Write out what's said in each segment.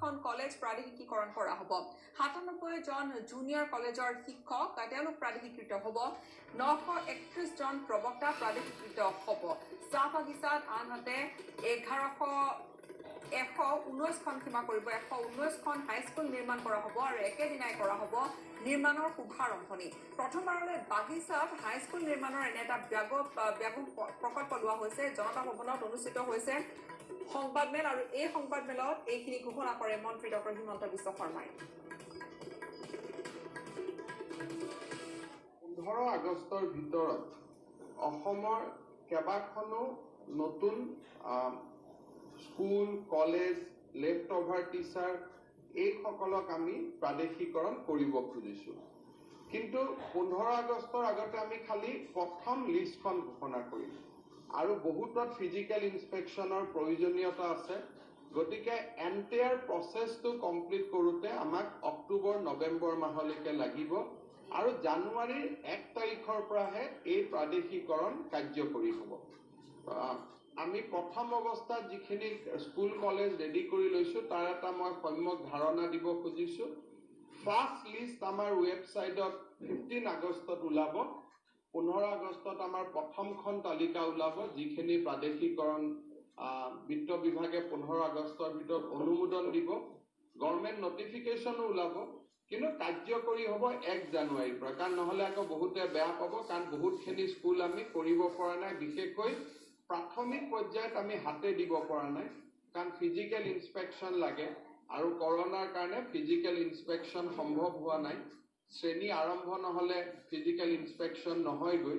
19খন college প্ৰাদেশিকীকৰণ কৰা হ'ব 97 জন junior কলেজৰ শিক্ষক তেওঁলোক প্ৰাদেশিকৃত হ'ব 931 জন প্ৰবক্তা প্ৰাদেশিকৃত হ'ব চাহ বাগিচাত আনহাতে 119খন সীমা কৰিব 119খন হাইস্কুল নিৰ্মাণ কৰা হ'ব আৰু একেদিনাই কৰা হ'ব নিৰ্মাণৰ শুভাৰম্ভণি প্ৰথমবাৰলৈ বাগিচাত হাইস্কুল নিৰ্মাণৰ এনে এটা ব্যাপক প্ৰকল্প লোৱা হৈছে জনতা ভৱনত অনুষ্ঠিত হৈছে সংবাদমেল আৰু এই সংবাদমেলত এইখিনি ঘোষণা কৰে মন্ত্ৰী ডক্টৰ হিমন্ত বিশ্ব শৰ্মাই 15 আগষ্টৰ ভিতৰত অসমৰ কেবাখনো নতুন school college left over teacher এই সকলক আমি প্ৰাদেশিকৰণ কৰিব খুজিছো কিন্তু 15 আগষ্টৰ আগতে আমি খালি প্ৰথম লিষ্টখন ঘোষণা কৰিম আৰু বহুতত ফিজিক্যাল ইনস্পেকশনৰ প্ৰয়োজনীয়তা আছে গতিকে এন্টায়াৰ প্ৰসেসটো কমপ্লিট কৰোতে আমাক অক্টোবৰ নৱেম্বৰ মাহলৈকে লাগিব আৰু জানুৱাৰীৰ 1 তাৰিখৰ পৰাহে এই প্ৰাদেশিকৰণ কাৰ্যকৰী হ'ব আমি প্ৰথম অৱস্থাত যিখিনি স্কুল কলেজ ৰেডি কৰি লৈছো তাৰ এটা মই সম্যক ধাৰণা দিব খুজিছো ফাৰ্স্ট লিষ্ট আমাৰ ৱেবসাইটত 15 আগষ্টত ওলাব 15 আগষ্টত আমাৰ প্ৰথমখন তালিকা ওলাব যিখিনি প্ৰাদেশিকৰণ বিত্ত বিভাগে 15 আগষ্টৰ ভিতৰত অনুমোদন দিব গভৰ্ণমেণ্ট নটিফিকেশনো ওলাব কিন্তু কাৰ্যকৰী হ'ব 1 জানুৱাৰীৰ পৰা কাৰণ নহলে আকৌ বহুতে বেয়া পাব কাৰণ বহুতখিনি স্কুল আমি কৰিব পৰা নাই বিশেষকৈ প্ৰাথমিক পৰ্যায়ত আমি হাতে দিব পৰা নাই কাৰণ ফিজিক্যাল ইনস্পেকশন লাগে আৰু কৰোনাৰ কাৰণে ফিজিক্যাল ইনস্পেকশন সম্ভৱ হোৱা নাই শ্ৰেণী আৰম্ভ নহলে ফিজিক্যাল ইনস্পেকশন নহয় গৈ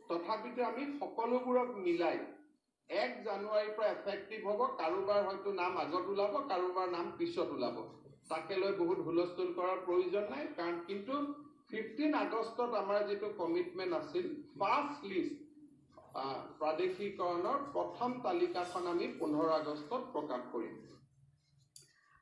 তথাপিতো আমি সকলোবোৰক মিলাই 1 জানুৱাৰীৰ পৰা এফেক্টিভ হ'ব কাৰোবাৰ হয়তো নাম আগত ওলাব কাৰোবাৰ নাম পিছত ওলাব তাকে লৈ বহুত হুলস্থুল কৰাৰ প্ৰয়োজন নাই কাৰণ কিন্তু 15 আগষ্টত আমাৰ যেটো কমিটমেন্ট আছিল ফাৰ্স্ট লিষ্ট প্ৰাদেশিকৰণৰ প্ৰথম তালিকাখন আমি 15 আগষ্টত প্ৰকাশ কৰিম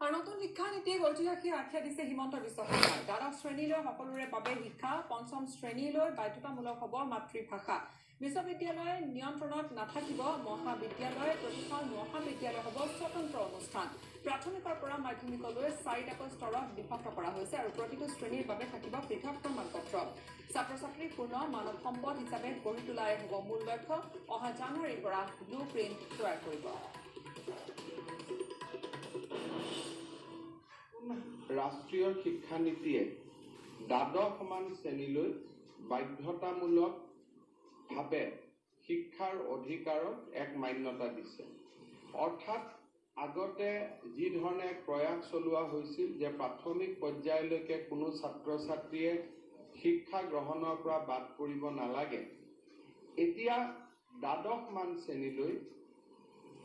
আৰু নতুন শিক্ষা নীতিয়ে ঐতিহাসিক আখ্যা দিছে হিমন্ত বিশ্ব শৰ্মাই দ্বাদশ শ্ৰেণীলৈ সকলোৰে বাবে শিক্ষা পঞ্চম শ্ৰেণীলৈ বাধ্যতামূলক হ'ব মাতৃভাষা বিশ্ববিদ্যালয় নিয়ন্ত্ৰণত নাথাকিব মহাবিদ্যালয় প্ৰতিখন মহাবিদ্যালয় হ'ব স্বতন্ত্ৰ অনুষ্ঠান প্ৰাথমিকৰ পৰা মাধ্যমিকলৈ 4টাকৈ স্তৰত বিভক্ত কৰা হৈছে আৰু প্ৰতিটো শ্ৰেণীৰ বাবে থাকিব পৃথক প্ৰমাণপত্ৰ ছাত্ৰ ছাত্ৰীক পূৰ্ণ মানৱ সম্পদ হিচাপে গঢ়ি তোলাই হ'ব মূল লক্ষ্য অহা জানুৱাৰীৰ পৰা ব্লু প্ৰিণ্ট তৈয়াৰ কৰিব ৰাষ্ট্ৰীয় শিক্ষা নীতিয়ে দ্বাদশমান শ্ৰেণীলৈ বাধ্যতামূলক ভাৱে শিক্ষাৰ অধিকাৰক এক মান্যতা দিছে অৰ্থাৎ আগতে যি ধৰণে প্ৰয়াস চলোৱা হৈছিল যে প্ৰাথমিক পৰ্যায়লৈকে কোনো ছাত্ৰ ছাত্ৰীয়ে শিক্ষা গ্ৰহণৰ পৰা বাদ পৰিব নালাগে এতিয়া দ্বাদশমান শ্ৰেণীলৈ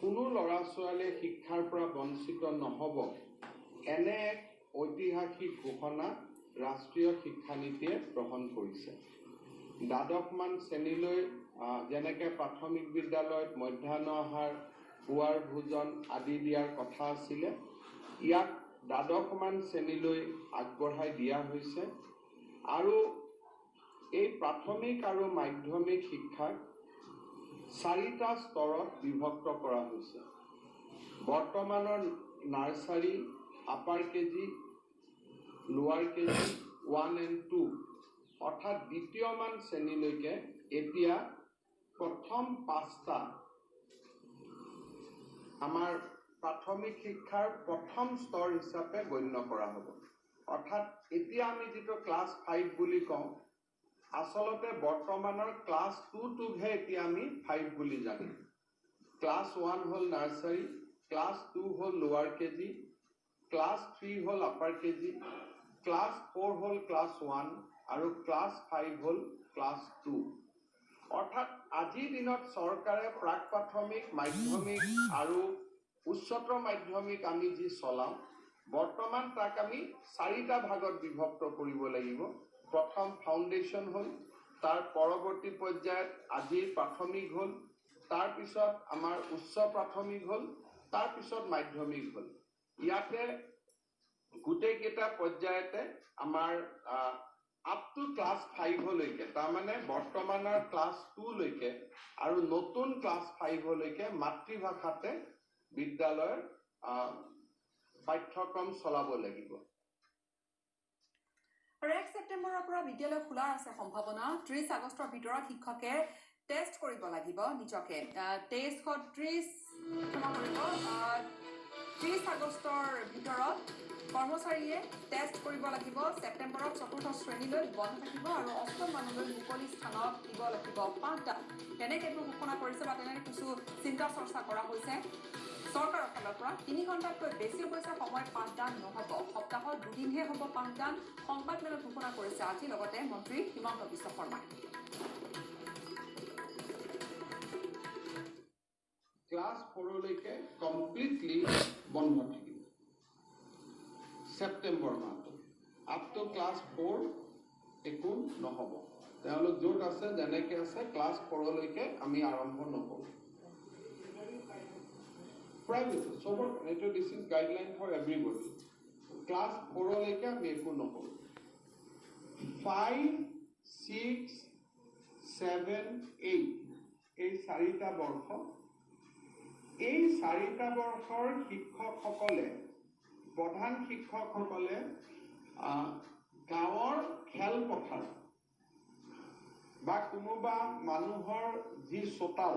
কোনো ল'ৰা ছোৱালীয়ে শিক্ষাৰ পৰা বঞ্চিত নহব এনে এক ঐতিহাসিক ঘোষণা ৰাষ্ট্ৰীয় শিক্ষা নীতিয়ে গ্ৰহণ কৰিছে দ্বাদশমান শ্ৰেণীলৈ যেনেকৈ প্ৰাথমিক বিদ্যালয়ত মধ্যাহ্ন আহাৰ পুৱাৰ ভোজন আদি দিয়াৰ কথা আছিল ইয়াক দ্বাদশমান শ্ৰেণীলৈ আগবঢ়াই দিয়া হৈছে আৰু এই প্ৰাথমিক আৰু মাধ্যমিক শিক্ষাক 4টা স্তৰত বিভক্ত কৰা হৈছে বৰ্তমানৰ নাৰ্সাৰী আপাৰ কেজি লোৱাৰ কেজি 1 and 2 অৰ্থাৎ দ্বিতীয়মান শ্ৰেণীলৈকে এতিয়া প্ৰথম 5টা আমাৰ প্ৰাথমিক শিক্ষাৰ প্ৰথম স্তৰ হিচাপে গণ্য কৰা হ'ব অৰ্থাৎ এতিয়া আমি যেটো ক্লাস 5 বুলি কওঁ আসলতে বৰ্তমানৰ ক্লাস 2 টোহে এতিয়া আমি 5 বুলি জানো ক্লাস 1 হল নাৰ্সাৰী ক্লাস 2 হল লোৱাৰ কেজি ক্লাস 3 হল আপাৰ কেজি ক্লাস 4 হল ক্লাস 1 আৰু ক্লাস 5 হল ক্লাস 2 অৰ্থাৎ আজিৰ দিনত চৰকাৰে প্ৰাক প্ৰাথমিক মাধ্যমিক আৰু উচ্চতৰ মাধ্যমিক আমি যি চলাও বৰ্তমান তাক আমি 4টা ভাগত বিভক্ত কৰিব লাগিব প্ৰথম ফাউণ্ডেশ্যন হল তাৰ পৰৱৰ্তী পৰ্যায়ত আজিৰ প্ৰাথমিক হল তাৰ পিছত আমাৰ উচ্চ প্ৰাথমিক হল তাৰ পিছত মাধ্যমিক হল ইয়াতে গোটেই কেইটা পৰ্যায়তে আমাৰ up to class 5 লৈকে তাৰ মানে বৰ্তমানৰ class 2 লৈকে আৰু নতুন class 5 লৈকে মাতৃভাষাতে বিদ্যালয়ৰ পাঠ্যক্ৰম চলাব লাগিব। আৰু 1 ছেপ্টেম্বৰৰ পৰা বিদ্যালয় খোলাৰ আছে সম্ভাৱনা। 30 আগষ্টৰ ভিতৰত শিক্ষকে টেষ্ট কৰিব লাগিব নিজকে। 30 আগষ্টৰ ভিতৰত কৰ্মচাৰীয়ে টেষ্ট কৰিব লাগিব। ছেপ্টেম্বৰত 4ৰ্থ শ্ৰেণীলৈ বন্ধ থাকিব আৰু 8ম মানলৈ মুকলি স্থানত দিব লাগিব পাঠদান। তেনেকৈ ঘোষণা কৰিছে বা তেনেকৈ কিছু চিন্তা চৰ্চা কৰা হৈছে চৰকাৰৰ ফালৰ পৰা। 3 ঘণ্টাতকৈ বেছি অৱশ্যে সময় পাঠদান নহ'ব। সপ্তাহত 2 দিনহে হ'ব পাঠদান। সংবাদমেলত ঘোষণা কৰিছে আজি লগতে মন্ত্ৰী হিমন্ত বিশ্ব শৰ্মাই। ক্লাছ 4লৈকে কমপ্লিটলি বন্ধ থাকিব ছেপ্টেম্বৰ মাহটো। আপ টু ক্লাছ 4 একো নহ'ব। তেওঁলোক য'ত আছে যেনেকৈ আছে ক্লাছ 4লৈকে আমি আৰম্ভ নকৰোঁ। প্ৰাইভেট চবৰ এইটো this is guideline for everybody. Class 4লৈকে আমি একো নকৰোঁ। 5, 6, 7, 8 এই 4টা বৰ্ষ, এই 4টা বৰ্ষৰ শিক্ষকসকলে, প্ৰধান শিক্ষকসকলে গাঁৱৰ খেলপথাৰ বা কোনোবা মানুহৰ যি চোতাল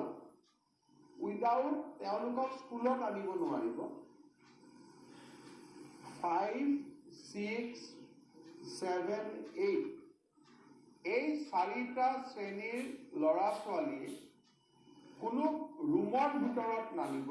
উইদাউট তেওঁলোকক স্কুলত আনিব নোৱাৰিব। 5, 6, 7, 8 এই 4টা শ্ৰেণীৰ ল'ৰা ছোৱালীয়ে কোনো ৰুমৰ ভিতৰত নামিব।